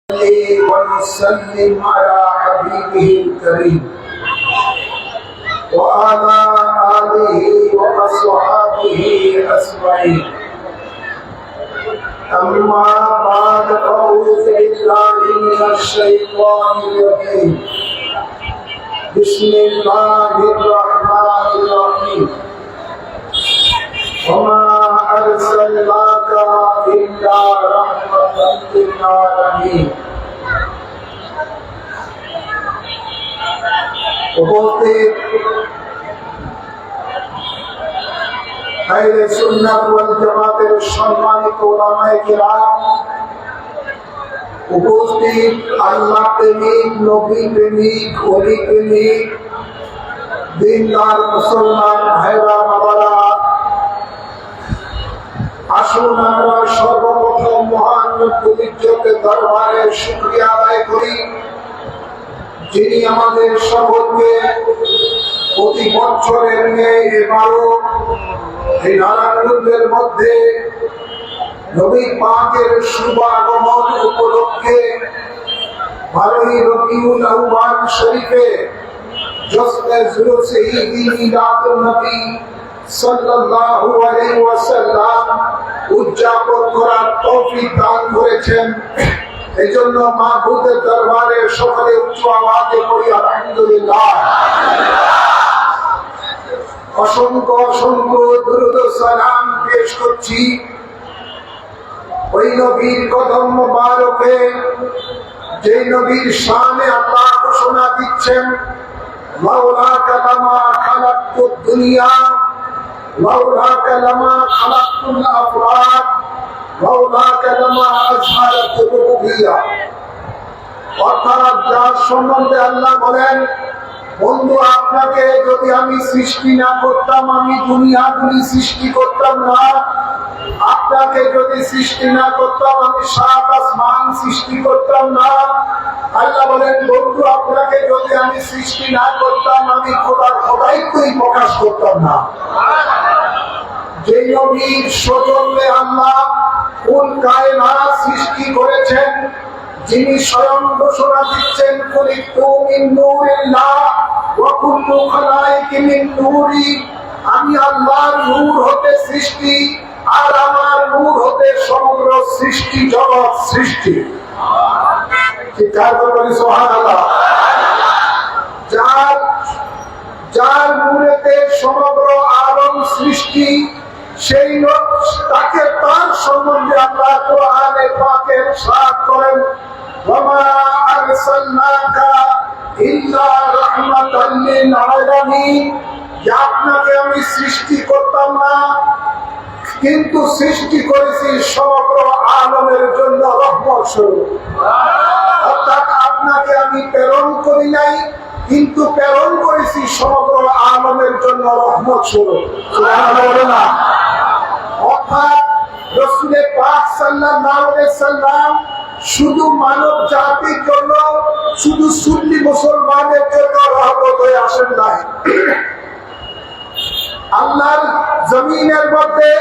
ونسلم على حبيبه الكريم وعلى آله وأصحابه أجمعين. أما بعد فأعوذ بالله من الشيطان الرجيم. بسم الله الرحمن الرحيم. وما أرسلناك إلا رحمة للعالمين. উপস্থিত আহলে সুন্নাত ওয়াল জামাতের সম্মানিত উলামায়ে কিরাম, উপস্থিত আল্লাহ প্রেমিক, নবী প্রেমিক, ওলি প্রেমিক, দিনদার মুসলমান ভাইরা বাবারা, আসুন আমরা সর্বপ্রথম মহান রব্বুল ইজ্জতের দরবারে শুকরিয়া আদায় করি, যিনি আমাদের সকলকে প্রতি বছরের ন্যায় এবারও এই নারায়ণগঞ্জের মধ্যে নবী পাকের শুভ আগমন উপলক্ষে 12ই রবিউল আউয়াল শরীফে জশ্নে জুলুসে ঈদ মিলাদুন নবী সাল্লাল্লাহু আলাইহি ওয়াসাল্লাম উদযাপন করার তৌফিক দান করেছেন। এজন্য মাহবুবের দরবারে সকলে উচ্চ আওয়াজে পড়ি আলহামদুলিল্লাহ। অসংখ্য অসংখ্য দুরূদ ও সালাম পেশ করছি ওই নবীর কদম মোবারকে, যে নবীর শানে আল্লাহ ঘোষণা দিচ্ছেন, মাওলাকা লামা খালাকতুদ দুনিয়া মাওলাকা লামা খালাকতুল আফরাদ মাওলাকা লামা আজহারাতুর রুবুবিয়্যাহ। অর্থাৎ যার সম্বন্ধে আল্লাহ বলেন, বন্ধু আপনাকে যদি আমি সৃষ্টি না করতাম, আমি দুনিয়াগুলি সৃষ্টি করতাম না। আপনাকে যদি সৃষ্টি না করতাম, আমি সাত আসমান সৃষ্টি করতাম না। আল্লাহ বলেন, বন্ধু আপনাকে যদি আমি সৃষ্টি না করতাম, আমি খোদার খোদাইত্বই প্রকাশ করতাম না। যে নবীর সৌজন্যে আল্লাহ কুল কায়নাত সৃষ্টি করেছেন, যিনি স্বয়ং ঘোষণা দিচ্ছেন, খুলিকতু মিন নূরিল্লাহ ওয়া কুল্লু খালাইকি মিন নূরি, আমি আল্লাহর নূর হতে সৃষ্টি, আর আমার নূর হতে সমগ্র সৃষ্টি জগৎ সৃষ্টি। চিৎকার করে বলি সুবহানাল্লাহ। যার নূরেতে সমগ্র আলম সৃষ্টি, সেই তাকে তার সম্বন্ধে আল্লাহ কোরআনে পাকে ইরশাদ করেন, ওয়ামা আরসালনাকা ইল্লা রাহমাতাল লিল আলামিন। আপনাকে আমি সৃষ্টি করতাম না, কিন্তু সৃষ্টি করেছি সমগ্র আলমের জন্য রহমত স্বরূপ। অর্থাৎ আপনাকে আমি প্রেরণ করি নাই, কিন্তু প্রেরণ করেছি সমগ্র আলমের জন্য রহমত স্বরূপ। সুবহানাল্লাহ। অর্থাৎ রাসূল পাক সাল্লাল্লাহু আলাইহি সাল্লাম শুধু মানব জাতির জন্য, শুধু সুন্নি মুসলমানের জন্য রহমত হয়ে আসেন নাই। আল্লাহর জমিনের মধ্যে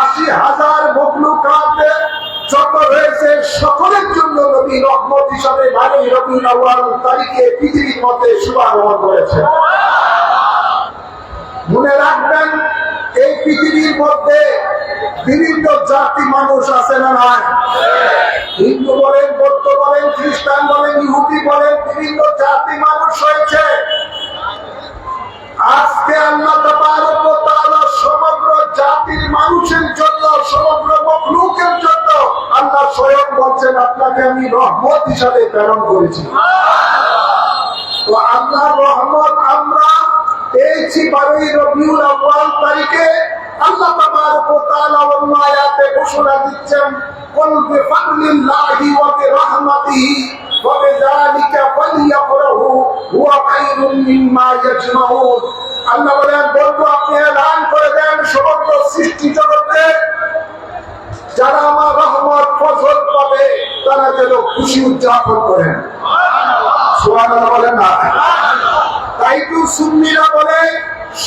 ৮০,০০০ মখলুকাত যত রয়েছে, সকলের জন্য নবী রহমত হিসাবে 12ই রবিউল আউয়াল তারিখে পৃথিবীর মধ্যে শুভাগমন করেছে। মনে রাখবেন, এই পৃথিবীর মধ্যে বিভিন্ন জাতি মানুষ আছে না নাই? হিন্দু বলেন, বৌদ্ধ বলেন, খ্রিস্টান বলেন, ইহুদি বলেন, বিভিন্ন জাতি মানুষ হয়েছে। আজকে আল্লাহ তাবারক ওয়া তাআলা সমগ্র জাতির মানুষের জন্য, সমগ্র মখলুকের জন্য আল্লাহ স্বয়ং বলছেন, আপনাকে আমি রহমত হিসাবে প্রেরণ করেছি। তো আল্লাহর রহমত আমরা পেয়েছি 12ই রবিউল আউয়াল তারিখে। আল্লাহ তাবারক ওয়া তাআলা অন্য আয়াতে ঘোষণা দিচ্ছেন, কুল বিফাদলিল্লাহি ওয়া বিরহমাতিহি ওয়া বিযালিকা ফালইফরাহু হুয়া খায়রুম মিম্মা ইয়াজমাউন। আল্লাহ বলেন, বন্ধু আপনি এলান করে দেন সমগ্র সৃষ্টি জগতে যারা আমার রহমত ফজল পাবে, তারা যেন খুশি উদযাপন করেন। সুবহানাল্লাহ বলেন না? তাই তো সুন্নিরা বলে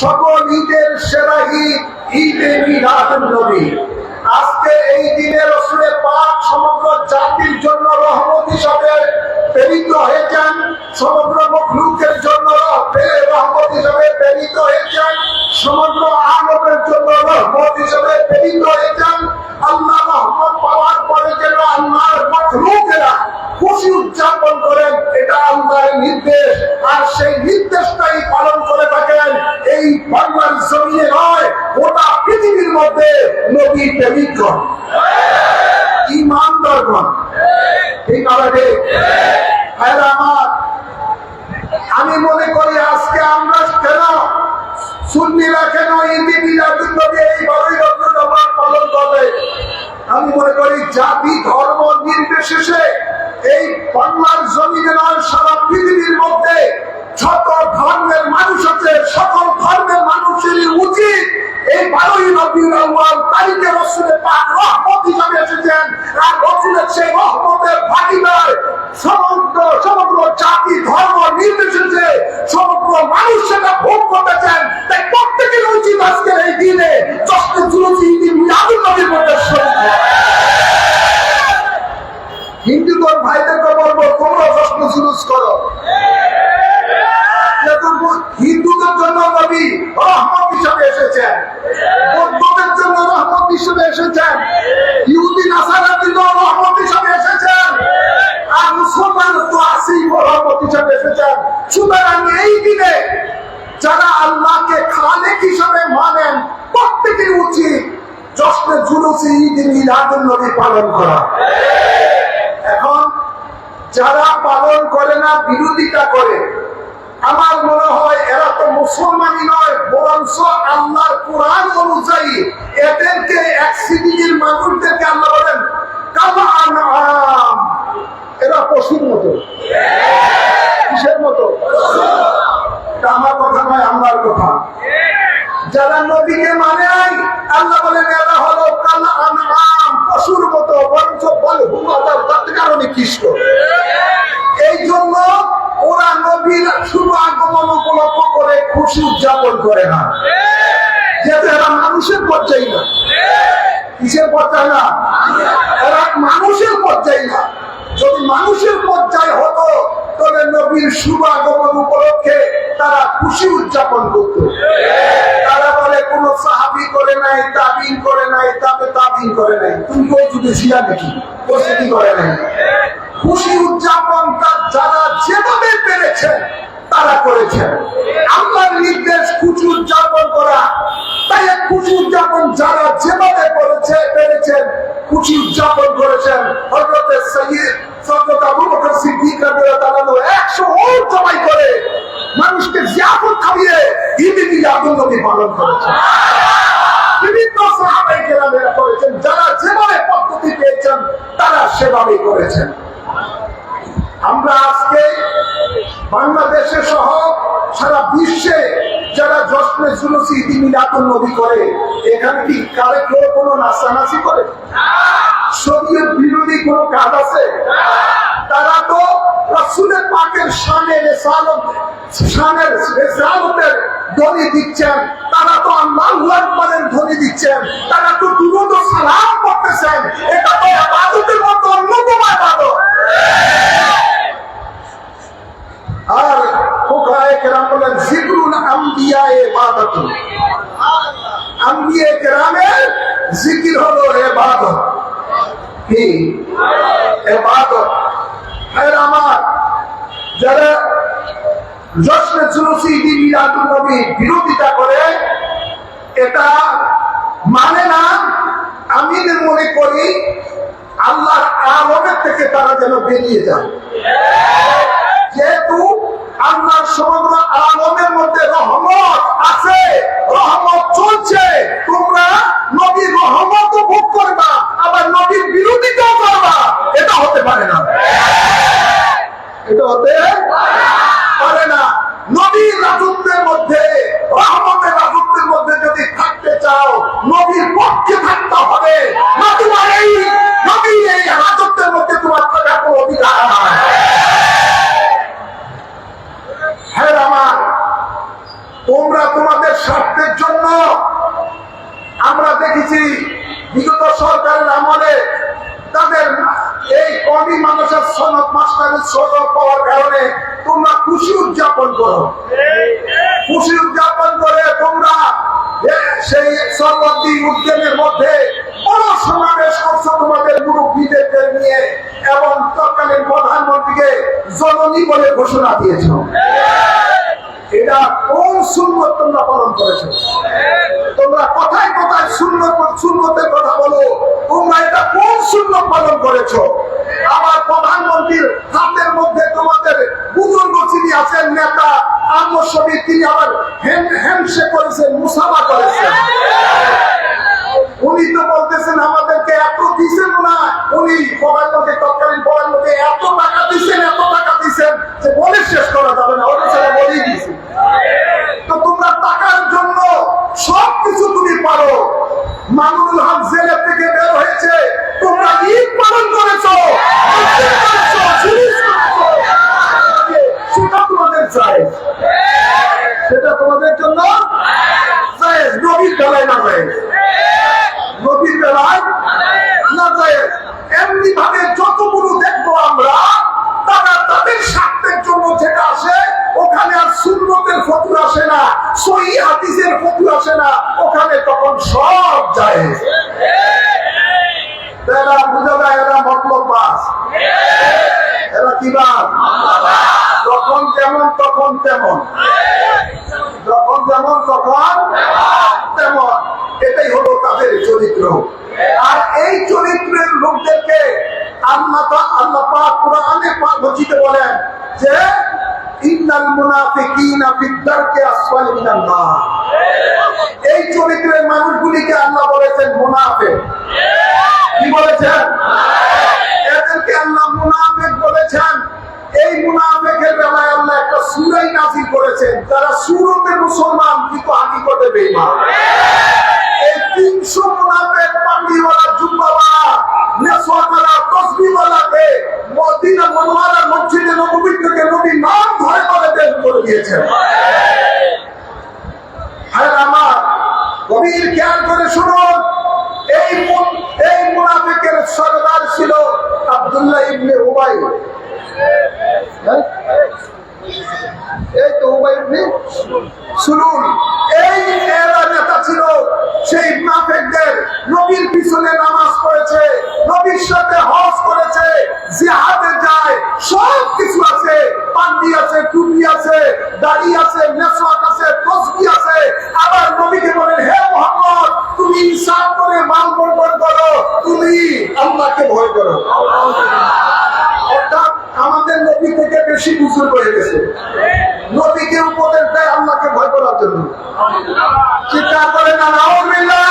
সকল ঈদের সেরা ঈদ ঈদে মিলাদুন নবী। আজকে এই দিনে রাসূলে পাক সমগ্র জাতির জন্য রহমত হিসাবে প্রেরিত হয়েছেন, সমগ্র মখলুকের জন্য রহমত হিসাবে প্রেরিত হয়েছেন, সমগ্র আলমের জন্য রহমত হিসাবে প্রেরিত হয়েছেন। আল্লাহ রহমত পাওয়ার পরে যেন আল্লাহর মখলুকেরা খুশি উদযাপন করেন, এটা আল্লাহর নির্দেশ। আর সেই নির্দেশটাই পালন করে থাকেন এই বাংলার জমিনে নয়, গোটা পৃথিবীর মধ্যে নবী প্রেমিকগণ, ঈমানদারগণ। ঠিক আছে ভাইরা আমার, আমি মনে করি আজকে আমরা কেন সুন্নিরা কেন ঈদে মিলাদুন নবী এই 12ই রবিউল আউয়াল পালন করবে? আমি মনে করি জাতি ধর্ম নির্বিশেষে এই বাংলার জমিনে নয়, সারা পৃথিবীর মধ্যে যত ধর্মের মানুষ আছে, সকল ধর্মের মানুষেরই উচিত এই 12ই রবিউল আউয়াল তারিখে রাসূলে পাক রহমত হিসাবে এসেছেন, আর রাসূলের সেই রহমতের ভাগীদার সমগ্র জাতি ধর্ম নির্বিশেষে সমগ্র মানুষ সেটা ভোগ করতেছেন। তাই প্রত্যেকের উচিত আজকের এই দিনে জশ্নে জুলুসি ঈদে মিলাদুন নবীর মধ্যে শরীক হওয়া। হিন্দুদের ভাইদেরকে বলবো, তোমরা জশ্নে জুলুস করো। হিন্দুদের জন্য নবী রহমত হিসেবে এসেছেন, বৌদ্ধদের জন্য রহমত হিসেবে এসেছেন, ইহুদি নাসারার জন্য রহমত হিসেবে এসেছেন, আর মুসলমান তো আছেই রহমত হিসেবে এসেছেন। সুতরাং এই দিনে যারা আল্লাহকে খালেক হিসেবে মানেন প্রত্যেকের উচিত জশ্নে জুলুসি ঈদে মিলাদুন নবী পালন করা। এখন যারা পালন করে না, বিরোধিতা করে, আমার মনে হয় এরা তো মুসলমানই নয়, বরঞ্চ আল্লাহর কোরআন অনুযায়ী এদেরকে এক শ্রেণীর মানুষদেরকে আল্লাহ বলেন কামা আনআম, এরা পশুর মতো। কিসের মতো? আমার কথা নয়, আল্লাহর কথা। যারা নবীকে মানে নাই, আল্লাহ বলেন এরা হলো কামা আনআম, পশুর মতো, বরঞ্চ বলে তার কারণে নিকৃষ্ট। এই জন্য ওরা নবীর শুভ আগমন উপলক্ষ করে খুশি উদযাপন করে না, যেহেতু এরা মানুষের পর্যায়ে না। কিসের পর্যায়ে না? এরা মানুষের পর্যায়ে না। যদি মানুষের পর্যায়ে হতো তবে নবীর শুভ আগমন উপলক্ষে তারা খুশি উদযাপন করত। তারা বলে কোন সাহাবী করে নাই, তাবিন করে নাই, তাবিন করে নাই। তুমি কেউ যদি ছিলা নাকি? প্রস্তুতি করে নাই। খুশি উদযাপন যারা যেভাবে পেরেছেন তারা করেছেন। আল্লাহর নির্দেশ খুশি উদযাপন করা, তাই খুশি উদযাপন যারা যেভাবে পেরেছেন খুশি উদযাপন করেছেন। হযরত সাইয়্যিদ হযরত আবু বকর সিদ্দিক রাদিয়াল্লাহু তাআলা 100 ওট জবাই করে মানুষকে জিয়াফত খাইয়ে ঈদে মিলাদুন নবী পালন করেছেন। বিভিন্ন সাহাবায়ে কেরামেরা করেছেন, যারা যেভাবে পদ্ধতি পেয়েছেন তারা সেভাবেই করেছেন। আমরা আজকে বাংলাদেশে সহ সারা বিশ্বে যারা জশ্নে জুলুসি ঈদে মিলাদুন নবী করে, এখানে কি কারে কেউ কোনো নাচানাচি করে? শরীয়ত বিরোধী কোনো কাজ আছে? তারা তো রাসূলের পাকের শানের রিসালাতের ধ্বনি দিচ্ছেন, তারা তো আল্লাহু আকবারের ধ্বনি দিচ্ছেন, তারা তো দুরূদ ও সালাম করতেছেন। এটা তো ইবাদতের মতো অন্যতম ইবাদত। আর ফুকাহায়ে কেরাম বলেন যিকরুল আম্বিয়া ইবাদাতুন, আম্বিয়া কেরামের জিকির হলো ইবাদত। কি ইবাদত? আর আমার যারা জশ্নে জুলুসি ঈদে মিলাদুন নবী বিরোধিতা করে, এটা মানে না, আমি মনে করি আল্লাহর আলমের থেকে তারা যেন বেরিয়ে যায়। যেহেতু আল্লাহর সমগ্র আলমের মধ্যে রহমত আছে, রহমত চলছে, তোমরা নবীর রহমত ভোগ করবা আবার নবীর বিরোধিতাও করবা, এটা হতে পারে না। এটা হতে পারে না। নবীর রাজত্বের মধ্যে, রহমতের রাজত্বের মধ্যে যদি থাকতে চাও, নবীর পক্ষে থাকতে হবে। না তোমার এই নবীর এই রাজত্বের মধ্যে তোমার থাকার কোনো অধিকার নাই। হ্যাঁ আমার, তোমরা তোমাদের স্বার্থের জন্য, আমরা দেখেছি বিগত মাস্টারের সহযোগ পাওয়ার কারণে তোমরা খুশি উদযাপন করো। খুশি উদযাপন করে তোমরা সেই সর্বদিন উদ্যমের মধ্যে বড় সমাবেশ করছো তোমাদের মুরব্বীদের নিয়ে, এবং তৎকালীন প্রধানমন্ত্রীকে জননী বলে ঘোষণা দিয়েছ। এটা কোন সুন্নত তোমরা পালন করেছো? তোমরা কথায় কথায় সুন্নতের কথা বলো, তোমরা এটা কোন সুন্নত পালন করেছো? আবার প্রধানমন্ত্রীর হাতের মধ্যে তোমাদের বুজুর্গ যিনি আছেন নেতা আহমদ শফি, তিনি আবার হ্যান্ডশেক করেছেন, মুসাফা করেছেন। উনি তো বলতেছেন আমাদেরকে এত দিচ্ছেন না, উনি প্রধানমন্ত্রী তৎকালীন প্রধানমন্ত্রী এত টাকা দিচ্ছেন যে বলে শেষ করা যাবে না, ওদের সাথে বলেই দিচ্ছেন। তো তোমরা টাকার জন্য সবকিছু তুমি পারো। মামুনুল হক জেলের থেকে বের হয়েছে, তোমরা ঈদ পালন করেছো, সেটা তোমাদের চাই, সেটা তোমাদের জন্য নবীর বেলায় না যায়, নবীর বেলায় না যায়। এমনি ভাবে যতগুলো দেখবো আমরা তারা তাদের স্বার্থের জন্য যেটা আসে, ওখানে আর সুন্নতের ফতোয়া আসে না, সহিহ হাদিসের ফতোয়া আসে না, ওখানে তখন সব যায়। এরা বুঝা যায় এরা মতলববাজ, এরা কি বাদ, যখন যেমন তখন তেমন, যখন যেমন তখন তেমন, এটাই হলো তাদের চরিত্র। আর এই চরিত্রের লোকদেরকে আল্লাহ পাক কোরআনে মজিদে বলেন যে ইন্নাল মুনাফিকিনা ফিদ দারকি আসফালি মিনান নার। এই চরিত্রের মানুষগুলিকে আল্লাহ বলেছেন মুনাফিক। কি বলেছেন? এদেরকে আল্লাহ মুনাফিক বলেছেন। এই মুনাফিকের বেলায় আল্লাহ একটা সূরা নাযিল করেছেন, যারা সুরতে মুসলমান কিন্তু হাকিকতে বেঈমান। এই 300 মুনাফিক পাগড়িওয়ালা, জুব্বাওয়ালা, নেশওয়ালা, তসবিহওয়ালাকে মদিনা মুনাওয়ারার মসজিদে নববী থেকে নবী নাম ধরে বলে বের করে দিয়েছেন। আর আমার গভীর খেয়াল করে শুনুন, এই মুনাফিকের সরদার ছিল আব্দুল্লাহ ইবনে উবাই। এই তো উবাই ইবনে সুলুল, এই এরা নেতা ছিল সেই মুনাফিকদের। নবীর পিছনে নামাজ পড়েছে, নবীর সাথে হজ করেছে, জিহাদে যায়, সব কিছু আছে, পান্ডি আছে, টুপি আছে, দাড়ি আছে, মেসওয়াক আছে, তসবিহ আছে। আবার নবীকে বলেন, হে মুহাম্মদ, তুমি ইনসাফ করে মাল বন্টন করো, তুমি আল্লাহকে ভয় করো। অর্থাৎ আমাদের নবী থেকে বেশি বুজুর্গ হয়ে গেছে, নবীকে উপদেশ দেয় আল্লাহকে ভয় করার জন্য। চিৎকার করে না নাউযুবিল্লাহ।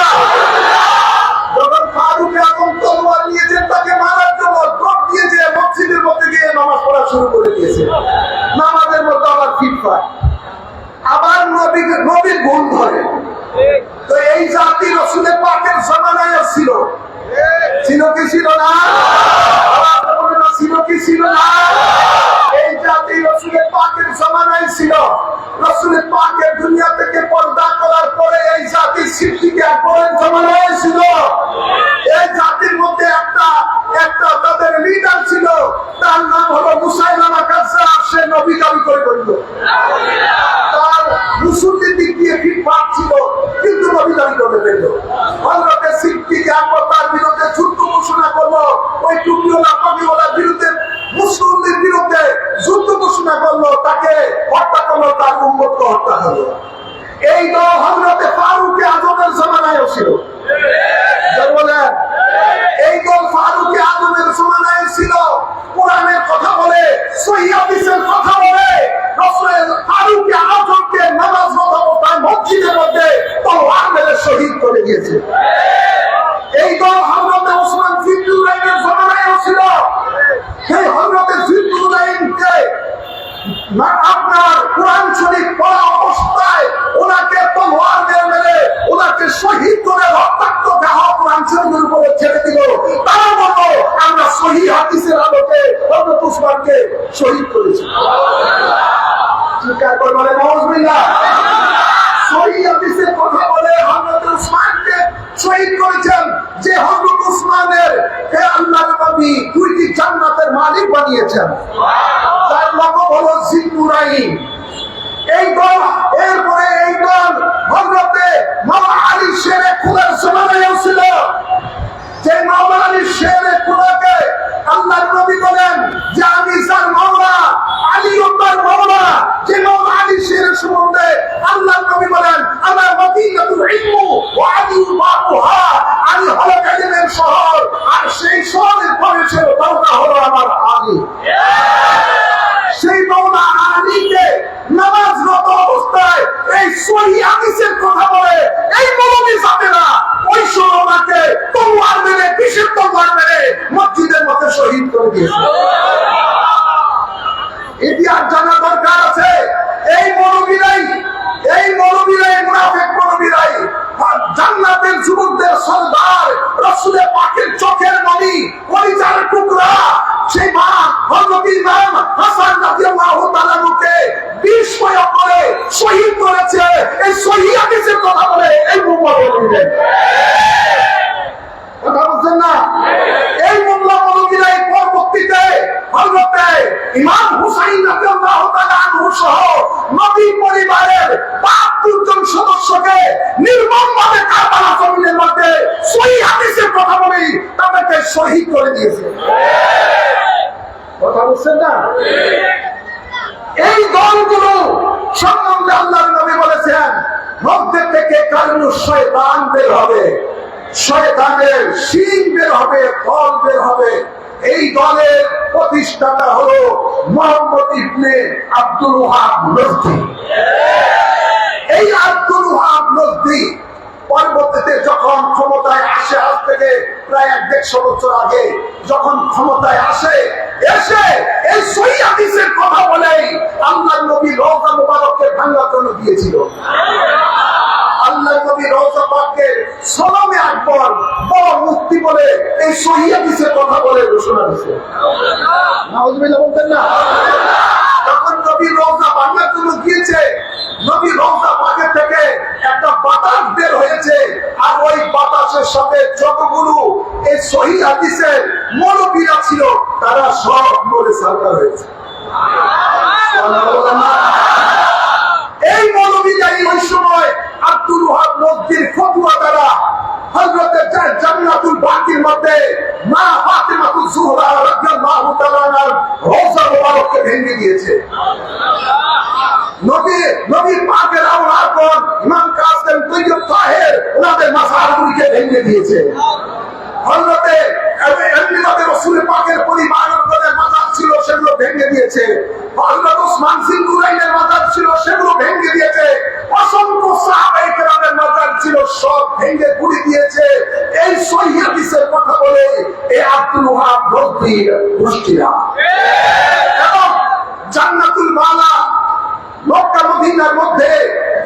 যখন ফারুক আযম তলোয়ার নিয়েছেন তাকে মারার জন্য, ড্রপ দিয়ে যে মসজিদের মধ্যে গিয়ে নামাজ পড়া শুরু করে দিয়েছে, নামাজের মধ্যে আবার ফিটফাট, আবার নবীর ভুল ধরে। তো এই জাতি রাসূলের পাকের জামানায় ছিল, ছিল কি ছিল না? ছিল কি ছিল না? এই জাতি রাসূলের পাকের জামানায় ছিল। রাসূলের পাকের দুনিয়া থেকে পর্দা করার পরে এই জাতি সৃষ্টিকে আকবরের জামানায় ছিল। এই জাতির মধ্যে একটা তাদের লিডার ছিল, তার নাম হলো মুসাইলামা কাজ্জাব। সে নবী দাবি করে বলল, তার মুসলিম দিক দিয়ে ফিটফাট ছিল, কিন্তু নবী দাবি করে ফেলল। হযরত সিদ্দিক আকবর তার বিরুদ্ধে যুদ্ধ ঘোষণা করলো, ওই টুপিওয়ালা পাগড়িওয়ালার বিরুদ্ধে, মুসলিমদের বিরুদ্ধে যুদ্ধ ঘোষণা করলো, তাকে হত্যা করলো, তার উম্মতকে হত্যা করলো। এই দল হযরত ফারুক আযমের জামানায়ও ছিল। বলেন, এই দল ফারুক আযমের জামানায় ছিল। কোরআনের কথা বলে, সহিহ হাদিসের কথা বলে, রাসূল ফারুক আযমকে নামাজ অবস্থায় মসজিদের মধ্যে তলোয়ার মেরে শহীদ করে দিয়েছে। এই দল হযরত ওসমান জিন্নুরাইনের জামানায়ও ছিল। সেই হযরত জিন্নুরাইনকে আপনার কোরআন শরীফ পড়া অবস্থায় ওনাকে তলোয়ার মেরে ওনাকে শহীদ করে রক্তাক্ত দেহ কোরআন শরীফের উপরে ছেড়ে দিল। তার মতো আমরা সহিহ হাদিসের আলোকে হযরত ওসমানকে শহীদ করেছি। চিৎকার করে বলে নাউযুবিল্লাহ। সহিহ হাদিসের কথা বলে হযরত ওসমানকে শহীদ করেছেন যে হযরত উসমানের আল্লাহর নবী দুইটি জান্নাতের মালিক বানিয়েছেন, তার লকব হলো জিন্নুরাইন। এই দল এরপরে এই দল হযরতে মাওলানা আলী শেরে খুদার জামানায় ছিল, যে মাওলানা আলী শেরে খুদাকে আল্লাহর নবী বলেন যে আমি যার মাওলা আলী তার মাওলা। যে মাওলানা আলী শেরের সম্বন্ধে আল্লাহর নবী বলেন আমার মদিনাতুল ইলম ওয়া আলী বাবুহা, আলী হলো ইলমের শহর আর সেই শহরের পরিচয় মাওলা হলো আমার আলী। সেই মাওলানা আলীকে নামাজরত অবস্থায় এই সহিহ হাদিসের কথা বলে এই মৌলবী জাতেরা ওই সময়কে তলোয়ার মেরে বিশেষ তলোয়ার মেরে মসজিদের মধ্যে শহীদ করে দিয়েছে। এটি আর জানা দরকার আছে। এই মৌলবীরাই মুনাফিক মৌলবীরাই জান্নাতের যুবকদের সরদার, রাসূলের পাকের চোখের মণি, কলিজার টুকরা, সেই মা হযরত ইমাম হাসান রাদিয়াল্লাহু তাআলা কে বিস্ময় করে শহীদ করেছে। এই সহিহ হাদিসের কথা বলে এই মুনাফিকদের কথা বলছেন না? এই মুনাফিকরাই পরবর্তীতে হযরত ইমাম হুসাইন রাদিয়াল্লাহু তাআলা আনহু সহ নবী পরিবারের ৭২ জন সদস্যকে নির্মমভাবে কারবালা জমিনের মধ্যে সহিহ হাদিসের কথা বলেই তাদেরকে শহীদ করে দিয়েছে। কথা বলছেন না? এই দলগুলো সম্বন্ধে আল্লাহর নবী বলেছেন মধ্যে থেকে কারণ শয়তান বের হবে, শয়তানের শিং বের হবে, ফল বের হবে। এই দলের প্রতিষ্ঠাতা হলো মুহাম্মদ ইবনে আব্দুল ওয়াহাব নজদি। এই আব্দুল ওয়াহাব নজদি পরবর্তীতে যখন ক্ষমতায় আসে, আজ থেকে প্রায় ১৫০ বছর আগে যখন ক্ষমতায় আসে, এসে এই সহিহ হাদিসের কথা বলেই আল্লাহর নবী রওজা মুবারককে ভাঙার জন্য দিয়েছিল। আল্লাহর নবী রওজা পাককে সালামে আকবর বড় মুফতি বলে এই সহিহ হাদিসের কথা বলে ঘোষণা দিয়েছে। নাউজুবিল্লাহ বলতেন না? তখন নবী রওজা ভাঙার জন্য গিয়েছে, নবী রওজা পাকের থেকে একটা বাতাস বের হয়েছে, আর ওই বাতাসের সাথে যতগুলো এই সহিহ হাদিসের মৌলবীরা ছিল তারা সব মরে সারকার হয়েছে। এই মৌলবীরাই ওই সময় আব্দুল ওয়াহাব নজদির ফতোয়া দ্বারা হযরত জান্নাতুল বাকির মধ্যে মা ফাতিমাতুজ জোহরা রাদিয়াল্লাহু তাআলা আনহার রওজা মুবারককে ভেঙে দিয়েছে। নবী পাকের আওলাদগণ ইমাম কাসেম তৈয়ব তাহের ওনাদের মাজারগুলিকে ভেঙে দিয়েছে। হযরতে এমনিভাবে রাসূল পাকের পরিবারের মাজার ছিল সেগুলো ভেঙে দিয়েছে। হযরত ওসমান জিন্নুরাইনের মাজার ছিল সেগুলো ভেঙে দিয়েছে। অসংখ্য সাহাবায়ে কেরামের মাজার ছিল সব ভেঙে গুড়ি দিয়েছে। এই সহিহ হাদিসের কথা বলে এই আব্দুল ওয়াহাব নজদির গোষ্ঠীরা এবং জান্নাতুল বালা মক্কা মদিনার মধ্যে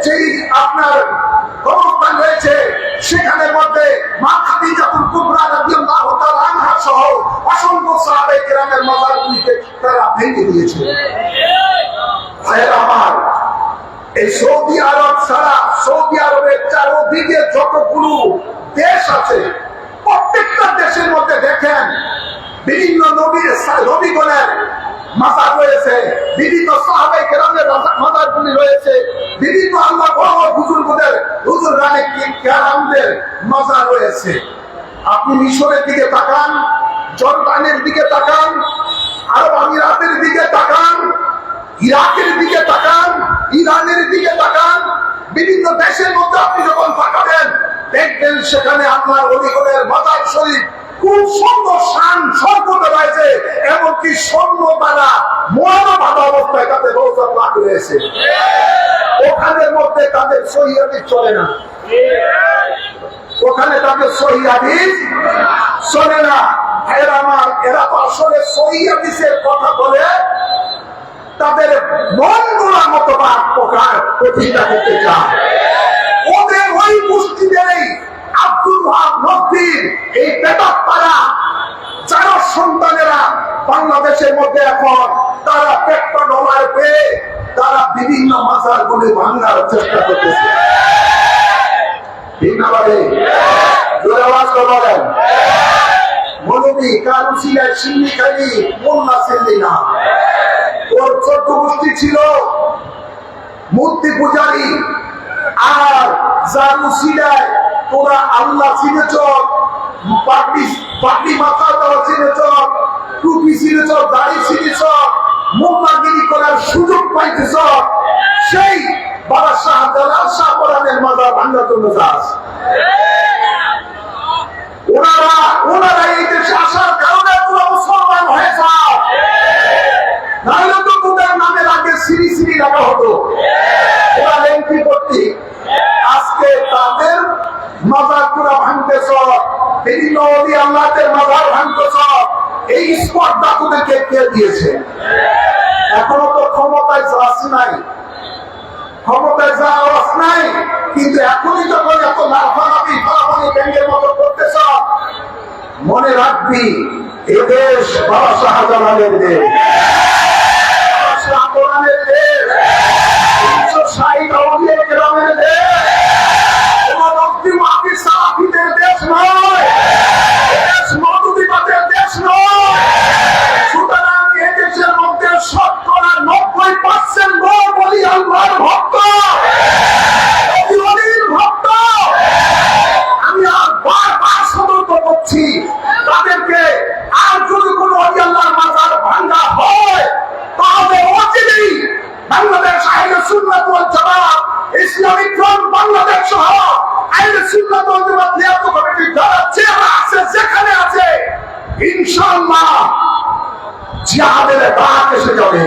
যেই আপনার অবস্থান রয়েছে সেখানের মধ্যে মা খাদিজাতুল কুবরা রাদিয়াল্লাহু তাআলা আনহা সহ অসংখ্য সাহাবায়ে কেরামের মাজারগুলিকে তারা ভেঙে দিয়েছে। ভাইরা আমার, এই সৌদি আরব ছাড়া সৌদি আরবের চারদিকে যতগুলো দেশ আছে প্রত্যেকটা দেশের মধ্যে দেখেন বিভিন্ন নবীগণের মাজার রয়েছে, বিভিন্ন সাহাবায়ে কেরামের মাজারগুলি রয়েছে, বিভিন্ন আল্লাহ বুজুর্গদের হুজুরানে কেরামদের মাজার রয়েছে। আপনি মিশরের দিকে তাকান, জর্দানের দিকে তাকান, আরব আমিরাতের দিকে তাকান, ইরাকের দিকে তাকান, ইরানের দিকে তাকান, বিভিন্ন দেশের মধ্যে আপনি যখন তাকাবেন দেখবেন সেখানে আপনার অলিগণের মাজার শরীফ খুব সুন্দর শান সম্পূর্ণ রয়েছে, এমনকি স্বর্ণ দ্বারা মোড়ানো ভালো অবস্থায় তাদের রওজা পাক রয়েছে। ওখানের মধ্যে তাদের সহিহ হাদিস চলে না, ওখানে তাদের সহিহ হাদিস চলে না। ভাইরা আমার, এরা তো আসলে সহিহ হাদিসের কথা বলে তাদের মন গড়ার মতো বাক প্রকার প্রতিষ্ঠা করতে চায়। ওদের ওই মুষ্টিদেরই আব্দুল ওয়াহাব নজদির এই বেদাতপাড়া চার সন্তানেরা বাংলাদেশের মধ্যে এখন তারা পেট্রো ডলার পেয়ে তারা বিভিন্ন মাজারগুলি ভাঙার চেষ্টা করতেছে। ঠিক না ভাই? বলেন মৌলবী কারু ছিলেন সিন্নিখালি মোল্লা সিন্নি না, ওর 14 গোষ্ঠী ছিল মূর্তি পূজারী। আর যার উসিলায় তোরা আল্লাহ চিনেছ, পাটি মাথা দেওয়া চিনেছ, টুপি চিনেছ, দাড়ি চিনেছ, মোল্লাগিরি করার সুযোগ পাইতেছ, সেই বাবা শাহ জালাল শাহ কোরআনের মাজার ভাঙার জন্য যাস। ওনারা এই দেশে আসার কারণে তোরা মুসলমান হয়ে যাও, নাহলে তো তোদের নামের আগে সিঁড়ি সিঁড়ি রাখা হতো। ওরা লেঙ্কি করতি, আজকে তাদের মাজার তোরা ভাঙতেছ, বিভিন্ন অলি আল্লাহদের মাজার ভাঙতেছ। এই স্পর্ধা তোদেরকে কে দিয়েছে? এখনো তো ক্ষমতায় যাচ্ছি নাই, ক্ষমতায় যাওয়ার নাই, কিন্তু এখনই যখন এত লাফালাফি ফালাফালি ব্যাংকের মতো করতেছ, মনে রাখবি এদেশ বাবা শাহজালালের দেশ, শাহজালালের দেশ, 360 আউলিয়া কেরামের দেশ, কোন অন্তিম আফিস সালাফিদের দেশ নয়, দেশ মৌলভীবাদের দেশ নয়। সুতরাং এদেশের মধ্যে 90% লোক বলি আল্লাহর ভক্ত, ভক্ত। আমি আর বারবার সতর্ক করছি তাদেরকে, আর যদি কোন অলি আল্লাহর মাজার ভাঙা হয় তাহলে অচিরেই বাংলাদেশ আহলে সুন্নাত ওয়াল জামাত, ইসলামিক ফ্রন্ট বাংলাদেশ সহ আহলে সুন্নাত ওয়াল জামাত নিয়ত কমিটি যারা চেহারা আছে যেখানে আছে, ইনশাআল্লাহ জিহাদের ডাক এসে যাবে।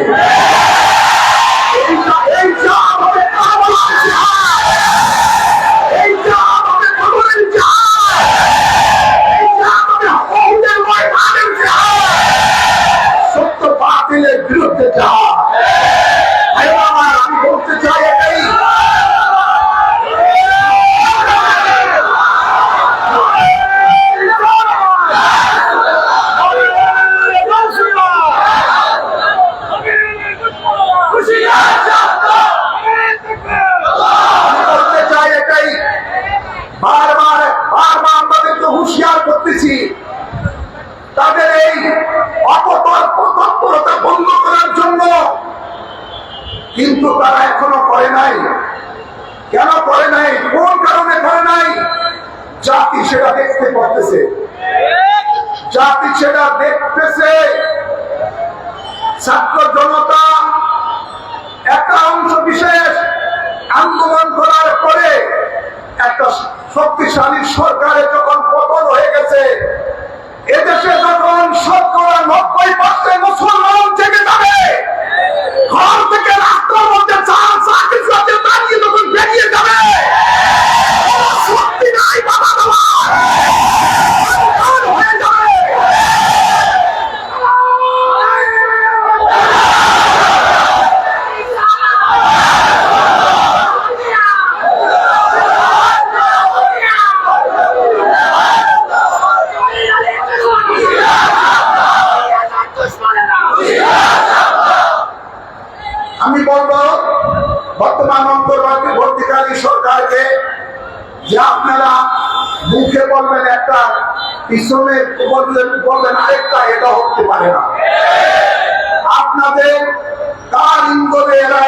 এই জিহাদ হবে কাবালার জিহাদ, এই জিহাদ হবে কবরের জিহাদ, এই জিহাদ হবে উহুদের ময়দানের জিহাদ, সত্য বাতিলের বিরুদ্ধে জিহাদ। আমি বলতে চাই এটাই, বারবার তাদেরকে হুঁশিয়ার করতেছি, তাদের এই অপতৎপরতা বন্ধ করার জন্য। কিন্তু তারা এখনো করে নাই। কেন করে নাই? কোন কারণে করে নাই? জাতি সেটা দেখতে পারতেছে, জাতি সেটা দেখতেছে। ছাত্র জনতা একটা অংশ বিশেষ আন্দোলন করার পরে একটা শক্তিশালী সরকারের যখন পতন হয়ে গেছে, এদেশে যখন 90% মুসলমান থেকে যাবে, ঘর থেকে রাস্তার মধ্যে দাঁড়িয়ে যখন বেরিয়ে যাবে, শক্তি নাই বাবা হয়ে যাবে। আমি বলবো বর্তমান অন্তর্বর্তীকালীন সরকারকে যে আপনারা মুখে বলবেন একটা, পিছনে বলবেন আরেকটা, এটা হতে পারে না। আপনাদের কার ইন্ধনে এরা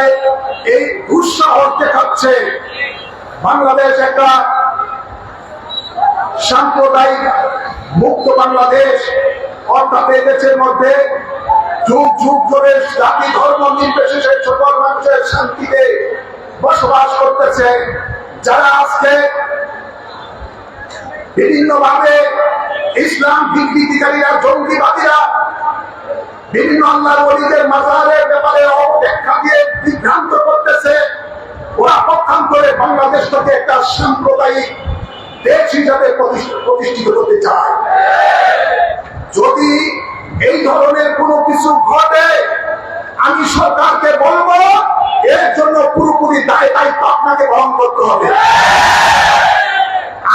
এই দুঃসাহস দেখাচ্ছে? বাংলাদেশ একটা সাম্প্রদায়িক মুক্ত বাংলাদেশ, অর্থাৎ এই দেশের মধ্যে যুগ যুগ ধরে জাতি ধর্ম নির্বিশেষে সকল মানুষের শান্তিতে বসবাস করতেছে। যারা আজকে বিভিন্ন ভাবে ইসলাম বিকৃতিকারীরা, জঙ্গিবাদীরা বিভিন্ন আল্লাহর ওলিদের মাজারের ব্যাপারে অবব্যাখ্যা দিয়ে বিভ্রান্ত করতেছে, ওরা পক্ষান্তরে বাংলাদেশটাকে একটা সাম্প্রদায়িক দেশ হিসাবে প্রতিষ্ঠিত করতে চায়। যদি এই ধরনের কোনো কিছু ঘটে, আমি সরকারকে বলবো এর জন্য পুরোপুরি দায়িত্ব আপনাকে বহন করতে হবে।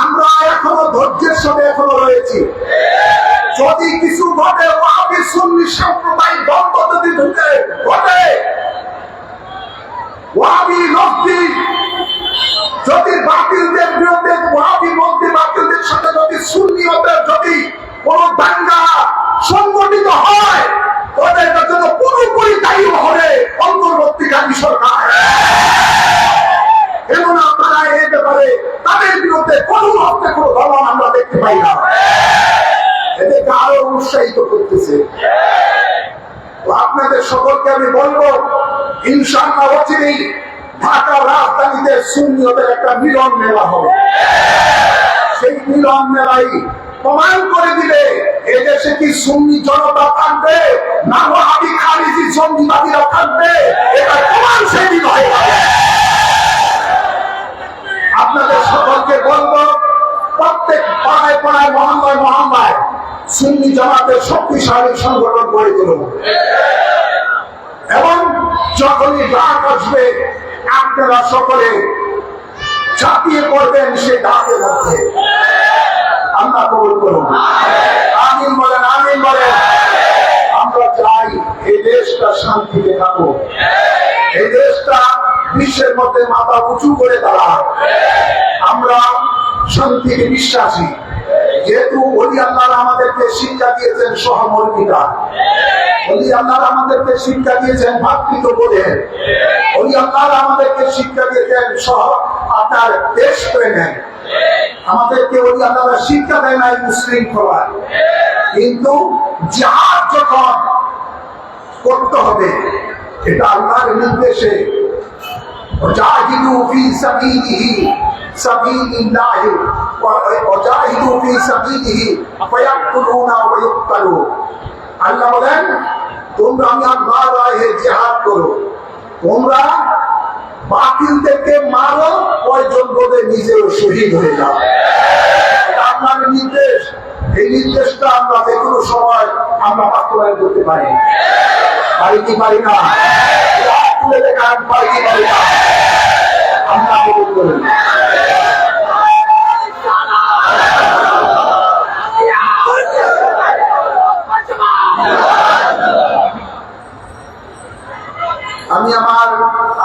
আমরা এখনো ধৈর্যের সাথে এখনো রয়েছি। যদি কিছু ঘটে, ওয়াহাবি সুন্নি সাম্প্রদায়িক দ্বন্দ্ব যদি ঘটে, ওয়াহাবি নজদি যদি বাতিলদের বিরুদ্ধে, ওয়াহাবি মন্ত্রী বাতিলদের সাথে যদি আপনাদের সকলকে আমি বলবো, ইনশাআল্লাহ অচিরেই ঢাকার রাজধানীতে সুন্নিয়তের একটা মিলন মেলা হবে। সেই মিলন মেলাই প্রমাণ করে দিবে এদেশে কি সুন্নি জনতা থাকবে না ওয়াহাবি খারিজি জঙ্গিবাদীরা থাকবে, এটা প্রমাণ সেদিন হয়ে যাবে। আপনাদের সকলকে বলবো, প্রত্যেক পাড়ায় পাড়ায় মহল্লায় মহল্লায় সুন্নি জামাতের শক্তিশালী সংগঠন গড়ে তুলব এবং যখনই ডাক আসবে আপনারা সকলে ঝাঁপিয়ে পড়বেন সেই ডাকের মধ্যে। আল্লাহ কবুল করুন, আমিন বলেন, আমিন বলেন। আমরা চাই এই দেশটা শান্তিতে থাকুক, এই দেশটা বিশ্বের মধ্যে মাথা উঁচু করে দাঁড়ায়। আমরা শান্তিকে বিশ্বাসী, যেহেতু ওলি আল্লাহ আমাদেরকে শিক্ষা দিয়েছেন সহমর্মিতা, ওলি আল্লাহ আমাদেরকে শিক্ষা দিয়েছেন ভাতৃত্ববোধের, ওলি আল্লাহ আমাদেরকে শিক্ষা দিয়েছেন আপনার দেশ প্রেমের। আমাদেরকে ওলি আল্লাহ শিক্ষা দেয় নাই মুশৃঙ্খলা, কিন্তু জিহাদ যখন করতে হবে এটা আল্লাহর নির্দেশে, وجاهدوا في سبيله سبيل الله وجاهدوا في سبيله فيقتلون ويقتلون। আল্লাহ বলেন তোমরা আমি আল্লাহর রাহে জিহাদ করো, তোমরা বাতিলদেরকে মারো, কয়জন বলে নিজেও শহীদ হয়ে যাও। আপনার নির্দেশ, এই নির্দেশটা আমরা যে কোনো সময় আমরা বাস্তবায়ন করতে পারি, পারি কি পারি না? তুলে দেখান, পারি কি পারি না? আমরা কবুল করেন। আমি আমার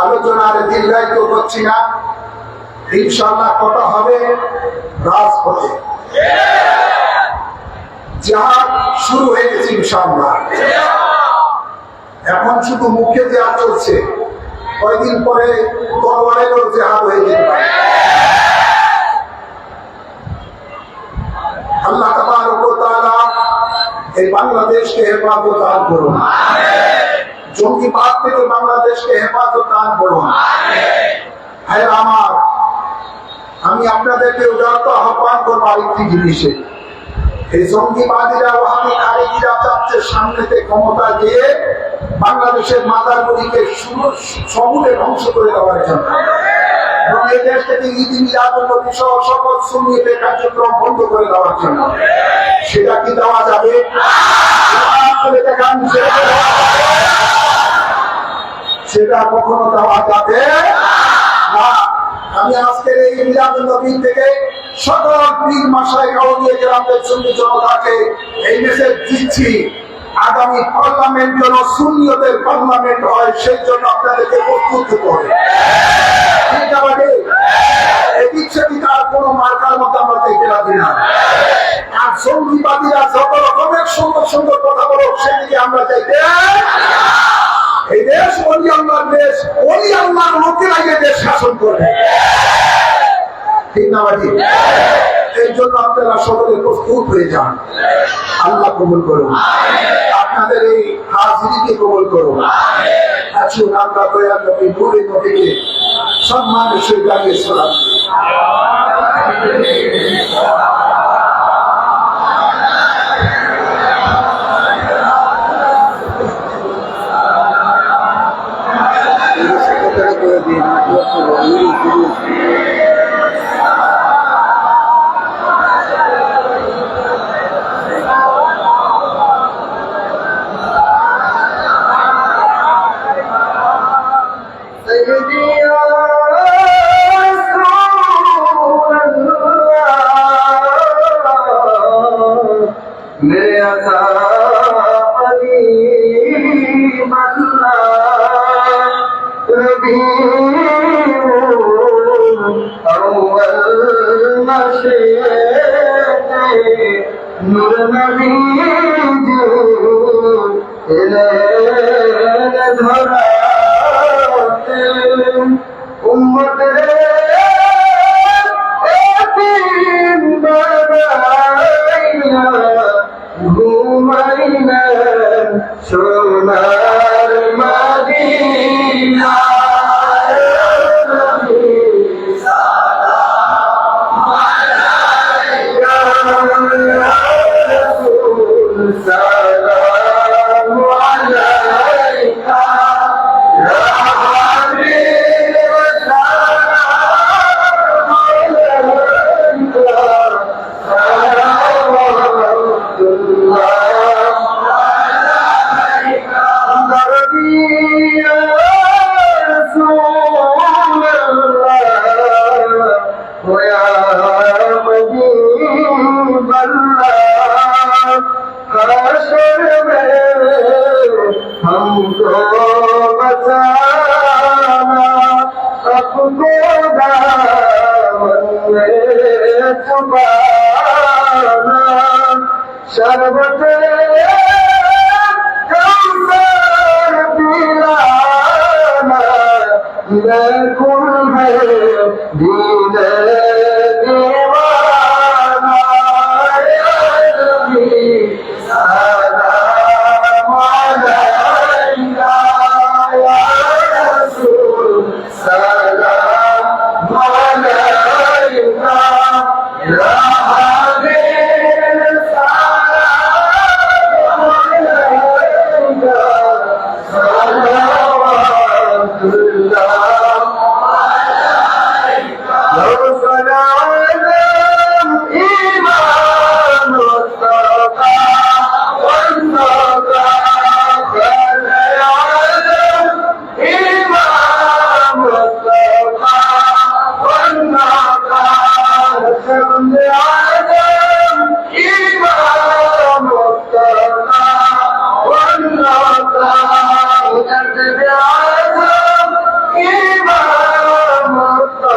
আলোচনার দীর্ঘায়িত করছি না, ইনশাআল্লাহ কথা হবে রাজপথে। জিহাদ শুরু হয়ে গেছে ইনশাআল্লাহ, এখন শুধু মুখে জিহাদ চলছে, কয়েকদিন পরে তরবারেরও জিহাদ হয়ে যেতে পারে। আল্লাহ তাবারক ওয়া তাআলা এই বাংলাদেশকে হেফাজত দান করুন, জঙ্গিবাদ থেকে বাংলাদেশকে হেফাজত দান করুন। হ্যাঁ আমার, আমি আপনাদেরকে উদারত আহ্বান করবো আরেকটি জিনিসে, এই জঙ্গিবাদীরা ওয়াহাবি খারিজিরা চাচ্ছে সামনেতে ক্ষমতা দিয়ে বাংলাদেশের মাদারগুলিকে সমূলে ধ্বংস করে দেওয়ার জন্য, এবং এই দেশ থেকে ঈদ মিলাদুন নবী সহ সকল সুন্নিদের কার্যক্রম বন্ধ করে দেওয়ার জন্য। সেটা কি দেওয়া যাবে? সেটা কখনো দেওয়া যাবে না। আমি আজকের এই মিলাদুন নবী থেকে সকল পীর মাশায়েখ আউলিয়া কেরামদের সুন্নি জনতাকে এই মেসেজ দিচ্ছি, আগামী পার্লামেন্ট যেন সুন্নিয়তের পার্লামেন্ট হয়, সেই জন্য আপনাদেরকে প্রস্তুত হতে হবে। এদিক সেদিক আর কোন মার্কার মধ্যে আমরা দেখতে রাখি না। আর জঙ্গিবাদীরা যত রকমের সুন্দর সুন্দর কথা বলো, সেদিকে আমরা চাইতে। এই দেশ ওলি আল্লাহর দেশ, ওলি আল্লাহর লোকেরা এই দেশ শাসন করবে, ঠিক না ভাই? এই জন্য আপনারা সকলে প্রস্তুত হয়ে যান। আল্লাহ কবুল করুন, আপনাদের এই হাজিরিকে কবুল করুন। আসুন আমরা দয়াল নবী নূরে নবীকে সম্মানের সহিত জানিয়ে সালাম দিই। ঘুমাইলেন সোনা يا رسول الله ويا حبيب الله حشر में हमको बचाना अपने दामन में छुपाना शरबत कौसर पिलाना बिल्कुल है दीने दीवाना या नबी सलाम अलैका या रसूल सलाम अलैका या हबीब सलाम अलैका सलावतुल्लाह لو صنعنا إيمان والصدقة والصدقة فليعلم إيمان والصدقة والصدقة فليعلم إيمان والصدقة والصدقة فليعلم إيمان والصدقة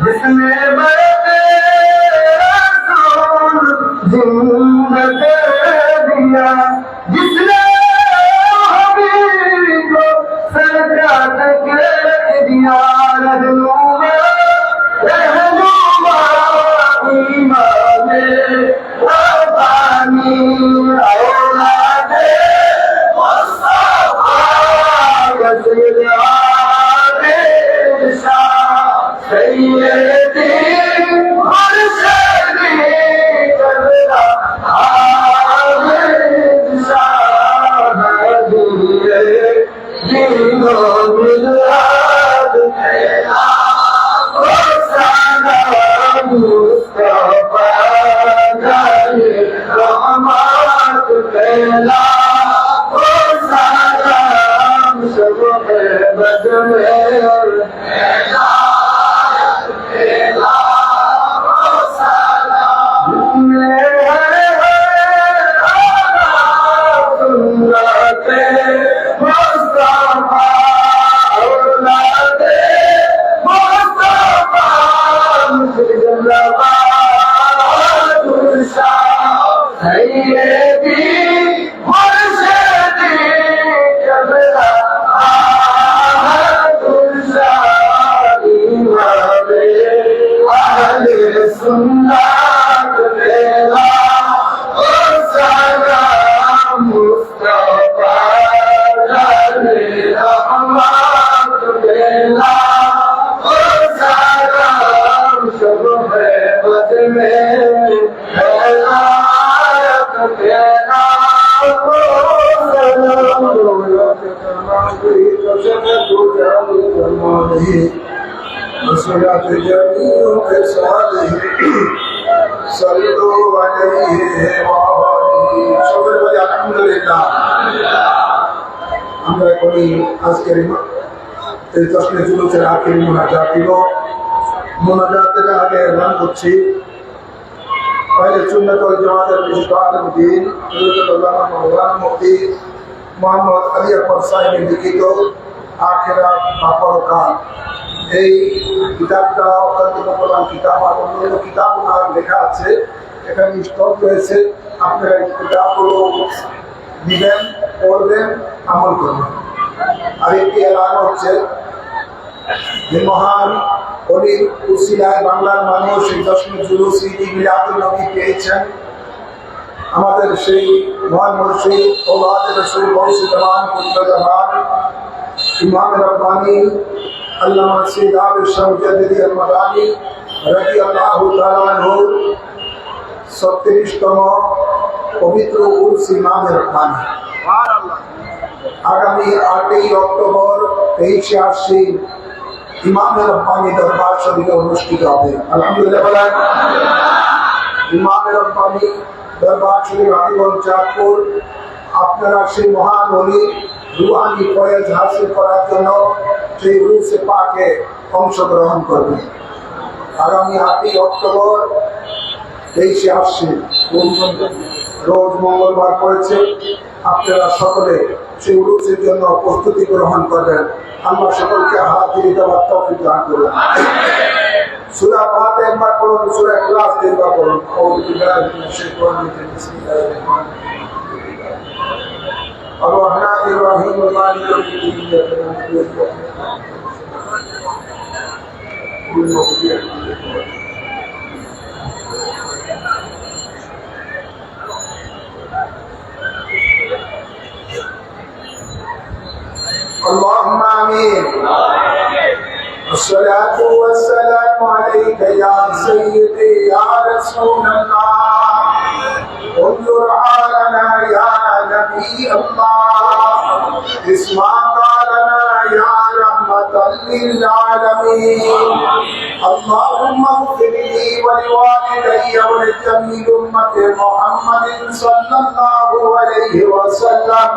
जिसने बरते रसूल जिंदगी दिया जिसने हबीब को सरकार के दिया रहनुमा ईमान रब्बानी औलादे मुस्तफा रसूल सैयदी मुर्शिदी कबला हामिद शाहदिए दीनो मिलाद तेरा ओ सलाम मुस्तफा जाने रहमत तेरा ओ सलाम सब बद में আজকের এই দশমী জুলুসের আখেরি মোনাজাত দিব। মোনাজাতের আগে এলান করছি পহলে সুন্নাত ওয়াল জামাতের বিশিষ্ট আলেমদ্বীন হযরত আল্লামা মাওলানা মুফতি মুহাম্মদ আলী আকবর সাহেবের লিখিত আখিরাত বা পরকাল এই কিতাবটা অত্যন্ত প্রধান কিতাব। আর অন্যান্য কিতাবগুলো লেখা আছে, এখানে স্টক রয়েছে। আপনারা এই কিতাবগুলো নিবেন, পড়বেন, আমল করবেন। আর একটি এলান হচ্ছে যে মহান অলির উসিলায় বাংলার মানুষ এই 10 জুলুস ঈদ মিলাদুন নবী পেয়েছেন। আমাদের সেই মহান মুর্শিদ ওলাদ রাসূল গৌস জামান কুতুবুজ্জামান ইমাম রব্বানী আল্লামা সৈয়দ আবিদ শাহ মুজাদ্দিদি আল-মাদানী রাদিয়াল্লাহু তাআলা আনহু 36তম পবিত্র উরস ইমাম রব্বানী আগামী 8ই অক্টোবর 23 আশ্বিন ইমাম রব্বানী দরবার শরীফে অনুষ্ঠিত হবে। আলহামদুলিল্লাহ বলেন। ইমাম রব্বানী দরবার শরীফ হাকিগঞ্জ চাঁদপুর, আপনারা সেই মহান ওলি রুহানি ফয়েজ হাসিল করার জন্য সেই উরুসে পাকে অংশগ্রহণ করবেন। আগামী 8ই অক্টোবর 23 আশ্বিন রোজ মঙ্গলবার পড়েছে। আপনারা সকলে সেই উরুসের জন্য প্রস্তুতি গ্রহণ করবেন। আল্লাহ সকলকে হাজির দেওয়ার তৌফিক দান করুন। সূরা ফাতিহা একবার পড়ুন, সূরা ইখলাস তিনবার পড়ুন। আউযু বিল্লাহি মিনাশ শাইতানির রাজিম। বিসমিল্লাহির রহমানির রহিম। আর-রাহমানির রহিম মালিকিল ইয়াউমিদ্দিন। ইয়্যাকা না'বুদু ওয়া ইয়্যাকা নাস্তাঈন। اللهم آمين. الصلاة والسلام عليك يا سيدي يا رسول الله. انظر حالنا يا نبي الله. اسمع لنا يا رحمة للعالمين. اللهم اغفر لي ولوالدي ولجميع أمة محمد صلى الله عليه وسلم.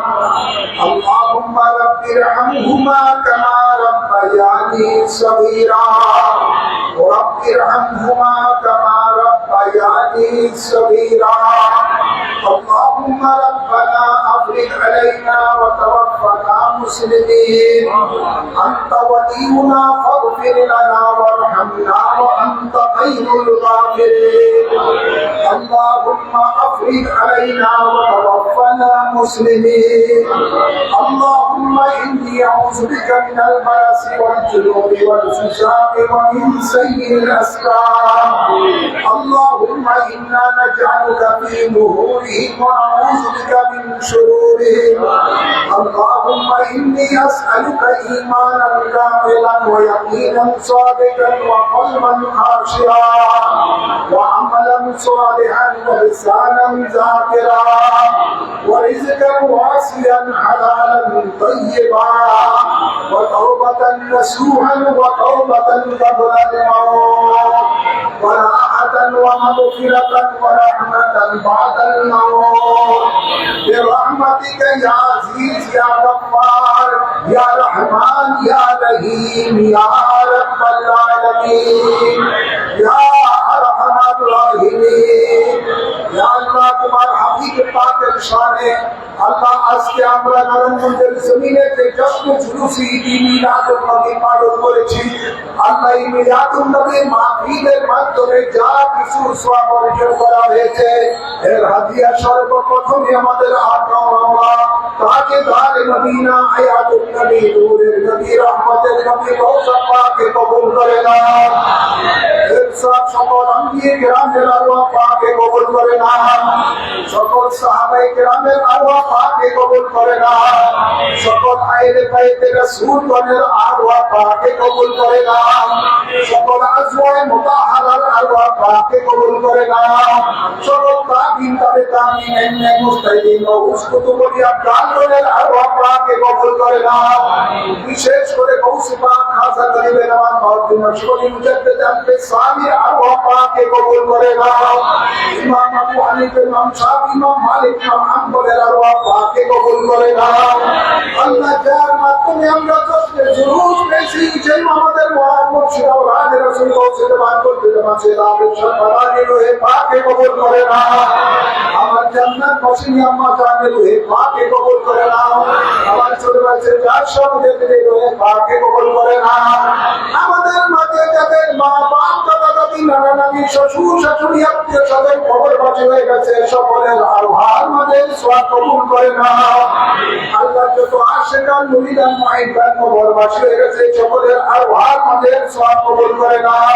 اللهم رب ارحمهما كما ربياني صغيرا. رب ارحمهما كما ربياني صغيرا. اللهم ربنا افرغ علينا وتوفنا مسلمين. انت ولينا فاغفر لنا وارحمنا وانت خير الغافرين. اللهم افرغ علينا وتوفنا مسلمين. اللهم اني اعوذ بك من البرص والجنون والفساق ومن سيء الاسقام. اللهم انا نجعلك في نهورهم ونعوذ بك من شرورهم. اللهم اني اسالك ايمانا كاملا ويقينا صادقا وقلبا خاشعا وعملا صالحا ولسانا ذاكرا ورزقا واسعا حلالا طيبا وتوبة نصوحا وتوبة قبل الموت وراحة ومغفرة ورحمة بعد الموت برحمتك يا عزيز يا غفار يا رحمن يا رحيم يا رب العالمين يا ارحم الراحمين. يا الله তোমার হাবিব পাকের শানে আল্লাহ আজকে আমরা নারায়ণগঞ্জের জমিনে যে যত জুলুসি ঈদ মিলাদুন নবী পালন করেছি, আল্লাহ এই মিলাদুন নবীর মাহফিলের মাধ্যমে যা কিছু সওয়াব অর্জন করা হয়েছে এর হাদিয়া সর্বপ্রথমে আমাদের আল্লাহ তাকে দারে মদিনা আয়াতুন নবী নূরের নবী রহমতের নবী রওজা পাকে কবুল করে নাও। এর সকল আম্বিয়া কিরামের আরওয়াহ পাকে কবুল করে নাও। সকল সাহাবায়ে কিরামের আরওয়াহ পাকে কবুল করে নাও। সকল আহলে বাইতে রাসূলগণের আরওয়াহ পাকে কবুল করে নাও। সকল আজওয়ায়ে মুতাহহারার আরওয়াহ পাকে কবুল করে নাও। সকল তাবিঈন তাবিঈন এমনে মুস্তাহিদিন ও উসকুতুবুলিয়া প্রাণের আরওয়াহ পাকে কবুল করে নাও। বিশেষ করে গৌসে পাক খাজা গরিবে নওয়াজ মাহমুদ মশহুরি মুজাদ্দিদ আহমদ সামির আরওয়াহ পাকে কবুল করে নাও। ইমাম আবু হানিফা ইমাম শাফি ইমাম মালিক ইমাম হাম্বলের আরওয়াহ পাকে কবুল করে নাও। আল্লাহ যার মাধ্যমে আমরা দশটা জুলুস পেয়েছি সেই আমাদের মহান মুর্শিদ আওলাদ রাসূল গৌসে জামান করতে জামান সে রাবে সরকারি রহে পাকে কবুল করে নাও। আমার জান্নাত বাসিনী আম্মা জানের রূহে পাকে কবুল করে নাও। আমার ছোট বাচ্চা যার সঙ্গে রূহে পাকে কবুল করে নাও। আমাদের মাঝে যাদের মা বাপ দাদা দাদি নানা নানি শ্বশুর শাশুড়ি আত্মীয় স্বজন কবরবাসী হয়ে গেছে সকলের আরওয়াহ মাঝে সওয়াব কবুল করে নাও। আল্লাহ যত আশিকান মুরিদান মুহিব্বান কবরবাসী হয়ে গেছে সকলের আরওয়াহ মাঝে সওয়াব কবুল করে নাও।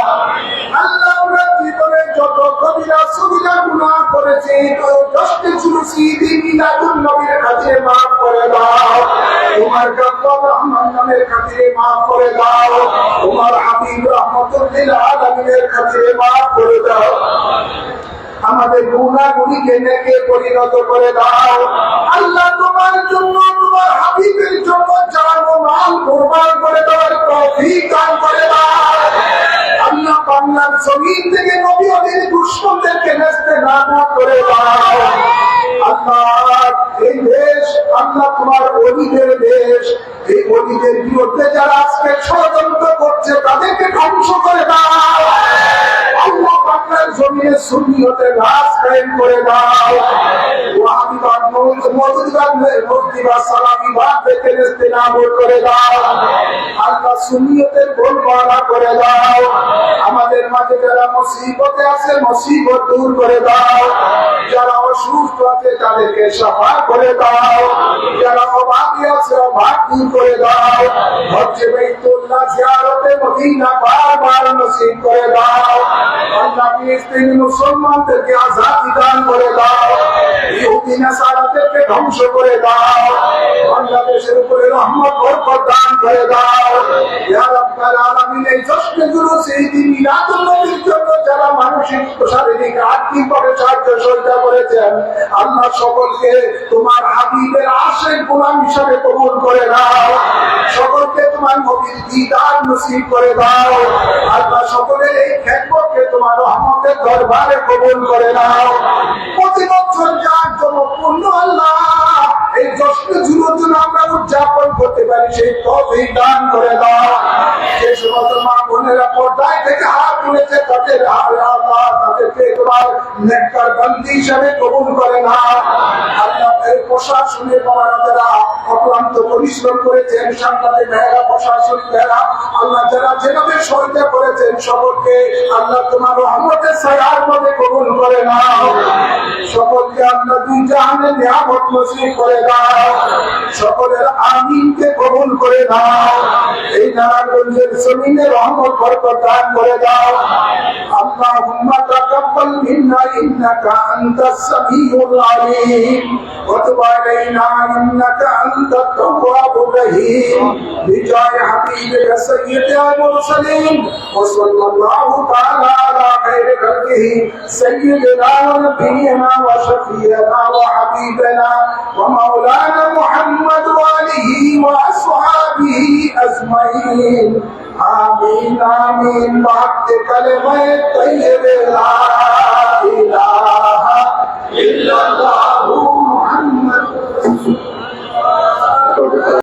আল্লাহ আমরা জীবনে যত কবিরা সগীরা গুনাহ করেছি তো দশটি চুলুসি দিন মিলাদুন নবীর খাতিরে মাফ করে দাও। তোমার গফফার রহমান নামের খাতিরে মাফ করে দাও। তোমার হাবিব রহমাতুল লিল আলামিনের খাতিরে মাফ করে দাও। আমাদের গুনাহগুলিকে নেকে পরিণত করে দাও। আল্লাহ তোমার জন্য তোমার হাবিবের জন্য জান ও মাল কুরবান করে দেওয়ার তৌফিক দান করে দাও। আল্লাহ বাংলার জমিন থেকে নবী ওদের দুশমনদেরকে নেস্তেনাবুদ করে দাও। আল্লাহ এই দেশ আল্লাহ তোমার ওলিদের দেশ, এই ওলিদের বিরুদ্ধে যারা আজকে ষড়যন্ত্র করছে তাদেরকে ধ্বংস করে দাও। আল্লাহ বাংলার জমিনে সুন্নিয়তের রাজ কায়েম করে দাও। ওয়াহাবিবাদ মওদুদিবাদ মুফতিবাদ সালাফিবাদ থেকে নেস্তেনাবুদ করে দাও। আল্লাহ সুন্নিয়তের গোলমালা করে দাও। আমাদের মাঝে যারা মুসিবতে আছে মুসিবত দূর করে দাও। যারা অসুস্থ আছে তাদেরকে শিফা করে দাও। যারা অভাবী আছে অভাব দূর করে দাও। হজ্জে বাইতুল্লাহ জিয়ারতে মদিনা বারবার নসিব করে দাও। আল্লাহ ফিলিস্তিনি মুসলমানদেরকে আযাদি দান করে দাও। ইহুদি নাসারাদেরকে ধ্বংস করে দাও। বাংলাদেশের উপরে রহমত বরকত দান করে দাও। ইয়া রাব্বাল আলামিন এই জশ্নে জুলুস এই দিন মিলাদুন নবীর জন্য যারা মানসিক শারীরিক আর্থিকভাবে সাহায্য সহযোগিতা করেছেন আল্লাহ সকলকে তোমার হাবিবের আশিক গোলাম হিসাবে কবুল করে নাও। সকলকে তোমার নবীর দিদার নসিব করে দাও। আল্লাহ সকলের এই খেদমতকে তোমার রহমতের দরবারে কবুল করে নাও। প্রতি বছর যার জন্য পূর্ণ আল্লাহ এই জশ্নে জুলুস যেন আমরা উদযাপন করতে পারি সেই তৌফিক দান করে দাও। যে সমস্ত মা বোনেরা পর্দায় থেকে হাত তুলেছে তাদের আল্লাহ তাদেরকে তোমার নেককার বান্দি হিসাবে কবুল করে নাও। আল্লাহ এই প্রশাসনের বাবারা যারা অক্লান্ত পরিশ্রম করেছেন সাংবাদিক ভাইয়েরা প্রশাসনিক ভাইয়েরা আল্লাহ যারা যেভাবে সহায়তা করেছেন সকলকে আল্লাহ তোমার রহমতের ছায়ার মধ্যে কবুল করে নাও। সকলকে আল্লাহ দুই জাহানের নিয়ামত নসিব করে দাও। সকলের আমিনকে কবুল করে দাও। এই নারায়ণগঞ্জের জমিনে রহমত বরকত দান করে দাও। আল্লাহুম্মা তাকাব্বাল মিন্না ইন্নাকা আনতাস সামিউল আলিম ওয়া তুব আলাইনা ইন্নাকা আনতাত তাওয়াবুর রহিম বিজায় হাবিবিকা সাইয়্যিদুল মুরসালিন ওয়া সাল্লাল্লাহু তাআলা আলা খায়রি খালকিহি সাইয়্যিদিনা ওয়া নাবিয়িনা ওয়া শাফিয়িনা ওয়া হাবিবিনা ওয়া মাওলানা মুহাম্মদ ওয়া আলিহি ওয়া আসহাবিহি আজমাইন آمين آمين بحق كلمة طيبة لا إله إلا الله